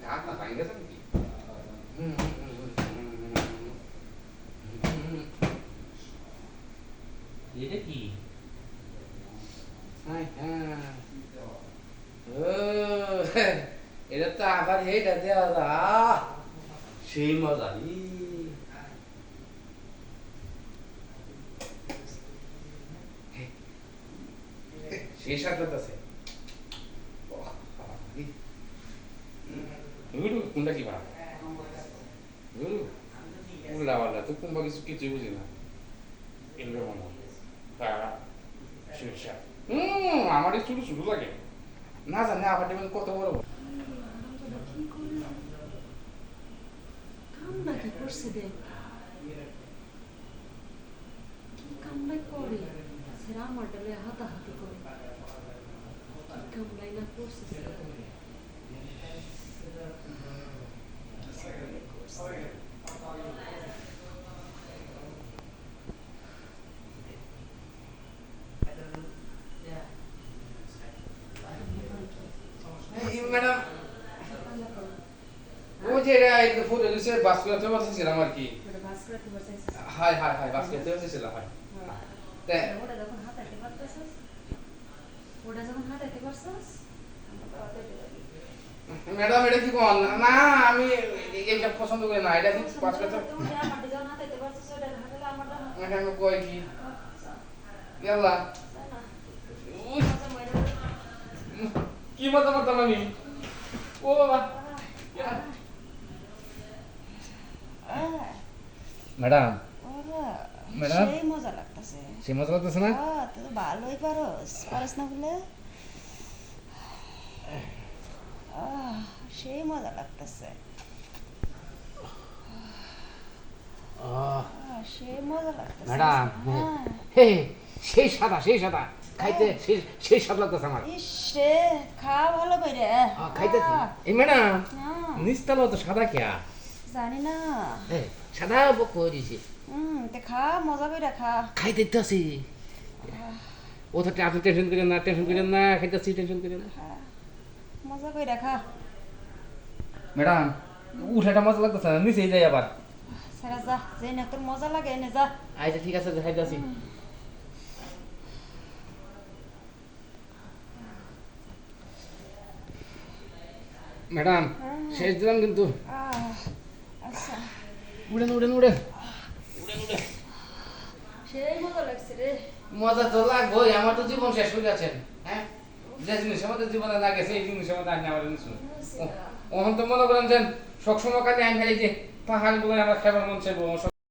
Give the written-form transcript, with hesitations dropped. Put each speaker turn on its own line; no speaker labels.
হাত না ভাঙে গেছে নাকি?
এটা কি?
এটা তো আবার এইটা দেওয়া যা সেই মজা সেই সাথে আছে কোনটা কি ভাব উল্লা পাল্লা তো কোনবা কিছু কিছুই বুঝি না এগুলো মনে আমার এই ছোটো ছোটো লাগে না জানি আবার দেখবেন কত বড় বড়
কামটা কি করছে দেখ কি কামটাই করে সেরা আমার ডালে হাতাহাতি করে কি কামটাই না করছে
ম্যাডাম ও যে ফুল দিছে বাস করতে বসেছিলাম আর কি হাই হাই হাই বাস করতে বসেছিলাম হাই
ওটা যখন হাতাইতে পারতেছিস
ম্যাডাম এটা কি কোন না আমি এটা পছন্দ করি না এটা কি বাস করতে ম্যাডাম কই কি ইয়াল্লা কি মজা করতাম আমি ও বাবা ম্যাডাম ম্যাডাম
সেই মজা লাগতেছে
সেই মজা লাগতেছে না
তুই তো ভালোই পারস না বলে সেই মজা লাগতেছে সেই মজা লাগতেছে
ম্যাডাম হে সেই সাদা খাইতে সেই স্বাদ লাগতেছে আমার
ইসে খা ভালো করে
খাইতেছি এই ম্যাডাম নিস্তালো তো সাদা খেয়া
জানি না
সাদা বক দিছি
তে খা মজা করে খা
খাইতে আছি ও তো আপনি টেনশন করেন না খাইতেছি টেনশন করেন না
মজা করে খা
ম্যাডাম উঠাটা মজা লাগতেছে না নিচেই যাই আবার
সারা যা যে না তোর মজা লাগে এনে যা
আচ্ছা ঠিক আছে খাইতেছি ম্যাডাম শেষ দিলাম কিন্তু
আচ্ছা
উড়েন
সেই মজা লাগছে রে
মজা তো লাগবোই আমার তো জীবন শেষ হয়ে গেছে হ্যাঁ যে জিনিস আমাদের জীবনে না গেছে এই জিনিস আমাদের আনি আমার জিনিস ওখান তো মনে করেন যে সবসময় কাজে আমি খালি যে পাহাড়গুলো আমার খাবার মন চাইবো